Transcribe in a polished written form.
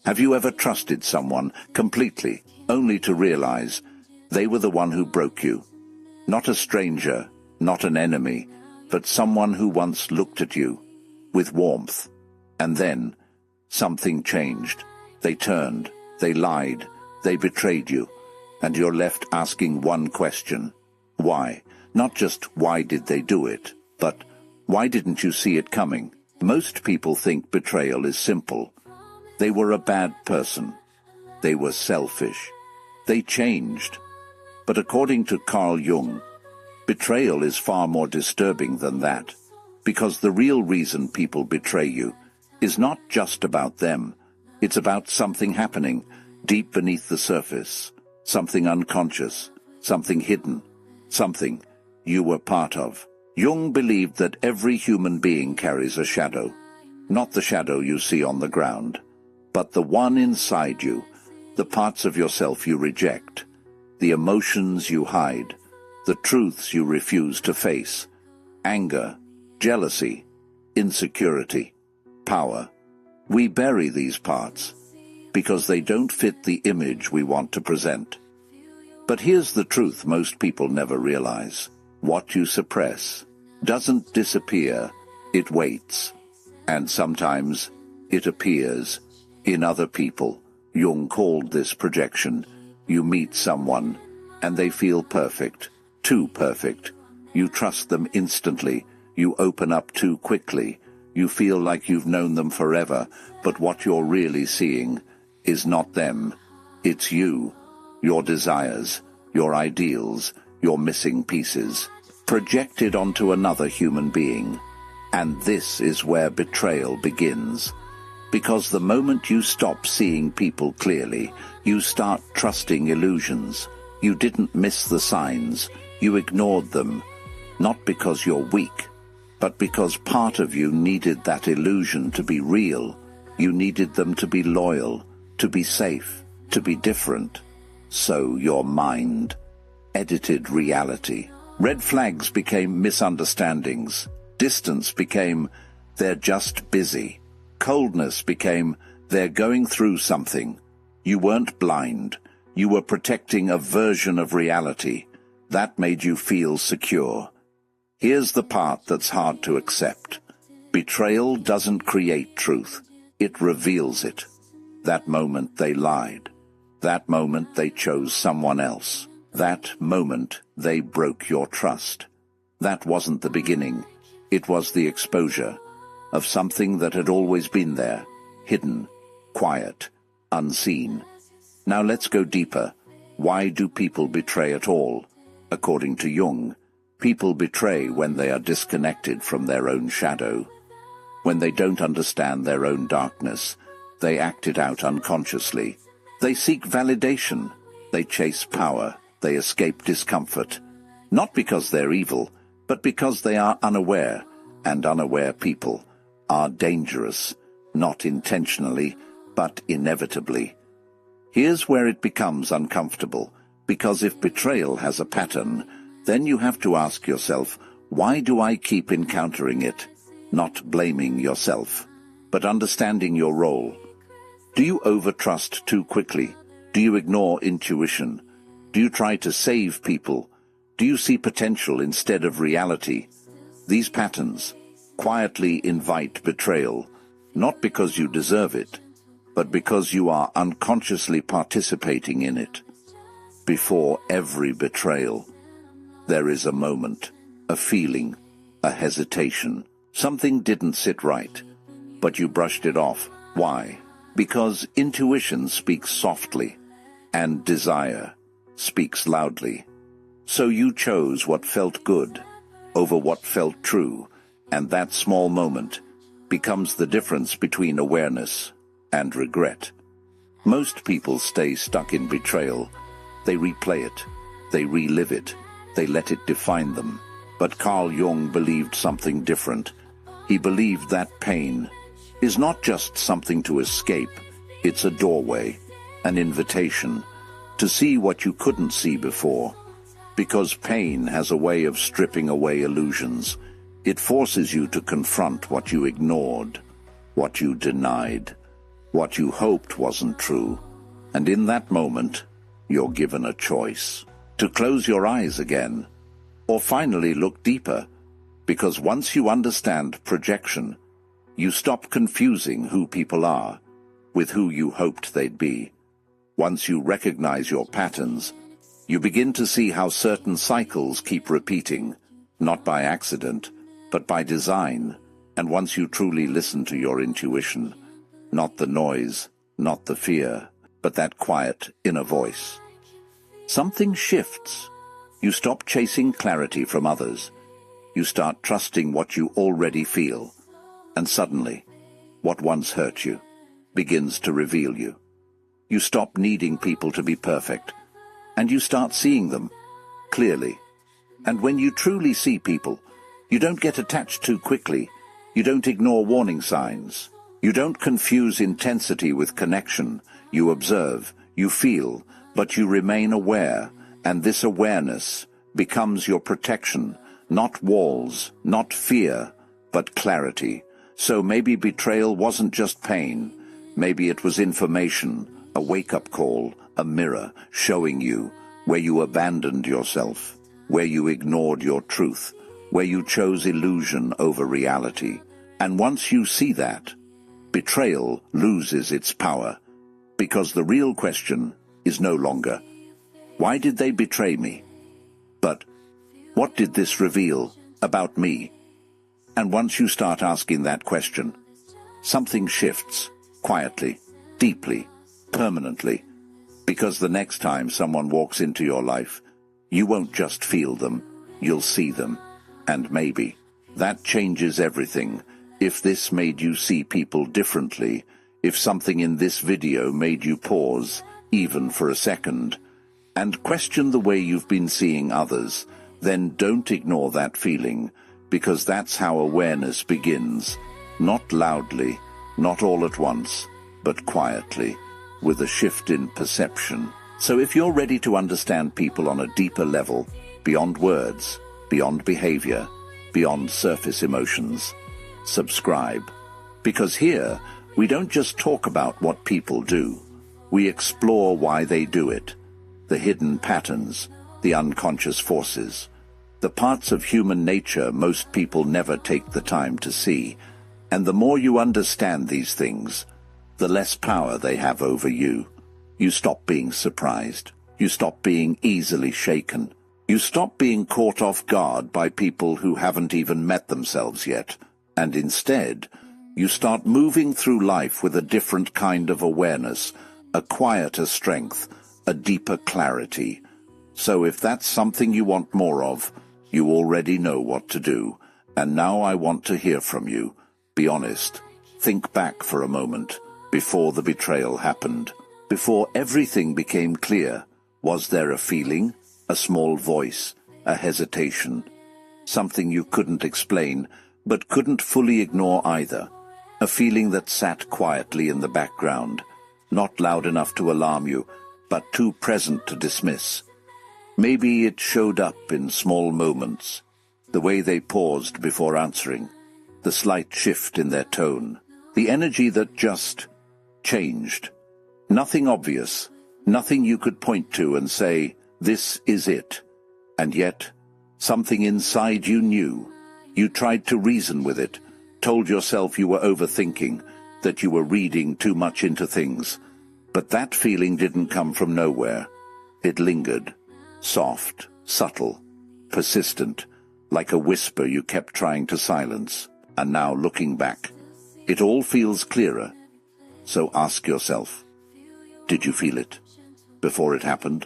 Have you ever trusted someone completely, only to realize they were the one who broke you? Not a stranger, not an enemy, but someone who once looked at you with warmth. And then something changed. They turned, they lied, they betrayed you, and you're left asking one question. Why? Not just why did they do it, but why didn't you see it coming? Most people think betrayal is simple. They were a bad person. They were selfish. They changed. But according to Carl Jung, betrayal is far more disturbing than that, because the real reason people betray you is not just about them. It's about something happening deep beneath the surface, something unconscious, something hidden, something you were part of. Jung believed that every human being carries a shadow, not the shadow you see on the ground, but the one inside you, the parts of yourself you reject, the emotions you hide, the truths you refuse to face, anger, jealousy, insecurity, power. We bury these parts because they don't fit the image we want to present. But here's the truth most people never realize. What you suppress doesn't disappear, it waits. And sometimes it appears in other people. Jung called this projection. You meet someone and they feel perfect, too perfect. You trust them instantly. You open up too quickly. You feel like you've known them forever, but what you're really seeing is not them. It's you, your desires, your ideals, your missing pieces, projected onto another human being. And this is where betrayal begins. Because the moment you stop seeing people clearly, you start trusting illusions. You didn't miss the signs. You ignored them. Not because you're weak, but because part of you needed that illusion to be real. You needed them to be loyal, to be safe, to be different. So your mind edited reality. Red flags became misunderstandings. Distance became, they're just busy. Coldness became, they're going through something. You weren't blind. You were protecting a version of reality. That made you feel secure. Here's the part that's hard to accept. Betrayal doesn't create truth. It reveals it. That moment they lied. That moment they chose someone else. That moment they broke your trust. That wasn't the beginning. It was the exposure of something that had always been there, hidden, quiet, unseen. Now let's go deeper. Why do people betray at all? According to Jung, people betray when they are disconnected from their own shadow. When they don't understand their own darkness, they act it out unconsciously. They seek validation. They chase power. They escape discomfort. Not because they're evil, but because they are unaware, and unaware people are dangerous, not intentionally, but inevitably. Here's where it becomes uncomfortable, because if betrayal has a pattern, then you have to ask yourself, why do I keep encountering it? Not blaming yourself, but understanding your role. Do you overtrust too quickly? Do you ignore intuition? Do you try to save people? Do you see potential instead of reality? These patterns quietly invite betrayal, not because you deserve it, but because you are unconsciously participating in it. Before every betrayal, there is a moment, a feeling, a hesitation. Something didn't sit right, but you brushed it off. Why? Because intuition speaks softly, and desire speaks loudly. So you chose what felt good over what felt true, and that small moment becomes the difference between awareness and regret. Most people stay stuck in betrayal. They replay it, they relive it, they let it define them. But Carl Jung believed something different. He believed that pain is not just something to escape, it's a doorway, an invitation to see what you couldn't see before. Because pain has a way of stripping away illusions. It forces you to confront what you ignored, what you denied. What you hoped wasn't true. And in that moment, you're given a choice. To close your eyes again, or finally look deeper, because once you understand projection, you stop confusing who people are with who you hoped they'd be. Once you recognize your patterns, you begin to see how certain cycles keep repeating, not by accident, but by design. And once you truly listen to your intuition, not the noise, not the fear, but that quiet inner voice, something shifts. You stop chasing clarity from others. You start trusting what you already feel. And suddenly, what once hurt you begins to reveal you. You stop needing people to be perfect, and you start seeing them clearly. And when you truly see people, you don't get attached too quickly. You don't ignore warning signs. You don't confuse intensity with connection. You observe, you feel, but you remain aware, and this awareness becomes your protection, not walls, not fear, but clarity. So maybe betrayal wasn't just pain. Maybe it was information, a wake-up call, a mirror showing you where you abandoned yourself, where you ignored your truth, where you chose illusion over reality. And once you see that, betrayal loses its power, because the real question is no longer, why did they betray me? But, what did this reveal about me? And once you start asking that question, something shifts, quietly, deeply, permanently, because the next time someone walks into your life, you won't just feel them, you'll see them. And maybe that changes everything. If this made you see people differently, if something in this video made you pause, even for a second, and question the way you've been seeing others, then don't ignore that feeling, because that's how awareness begins. Not loudly, not all at once, but quietly, with a shift in perception. So if you're ready to understand people on a deeper level, beyond words, beyond behavior, beyond surface emotions, subscribe. Because here, we don't just talk about what people do. We explore why they do it. The hidden patterns, the unconscious forces, the parts of human nature most people never take the time to see. And the more you understand these things, the less power they have over you. You stop being surprised. You stop being easily shaken. You stop being caught off guard by people who haven't even met themselves yet. And instead, you start moving through life with a different kind of awareness, a quieter strength, a deeper clarity. So if that's something you want more of, you already know what to do. And now I want to hear from you. Be honest. Think back for a moment. Before the betrayal happened, before everything became clear, was there a feeling, a small voice, a hesitation, something you couldn't explain, but couldn't fully ignore either? A feeling that sat quietly in the background, not loud enough to alarm you, but too present to dismiss. Maybe it showed up in small moments, the way they paused before answering, the slight shift in their tone, the energy that just changed. Nothing obvious, nothing you could point to and say, this is it. And yet, something inside you knew. You tried to reason with it, told yourself you were overthinking, that you were reading too much into things. But that feeling didn't come from nowhere. It lingered, soft, subtle, persistent, like a whisper you kept trying to silence. And now, looking back, it all feels clearer. So ask yourself, did you feel it before it happened?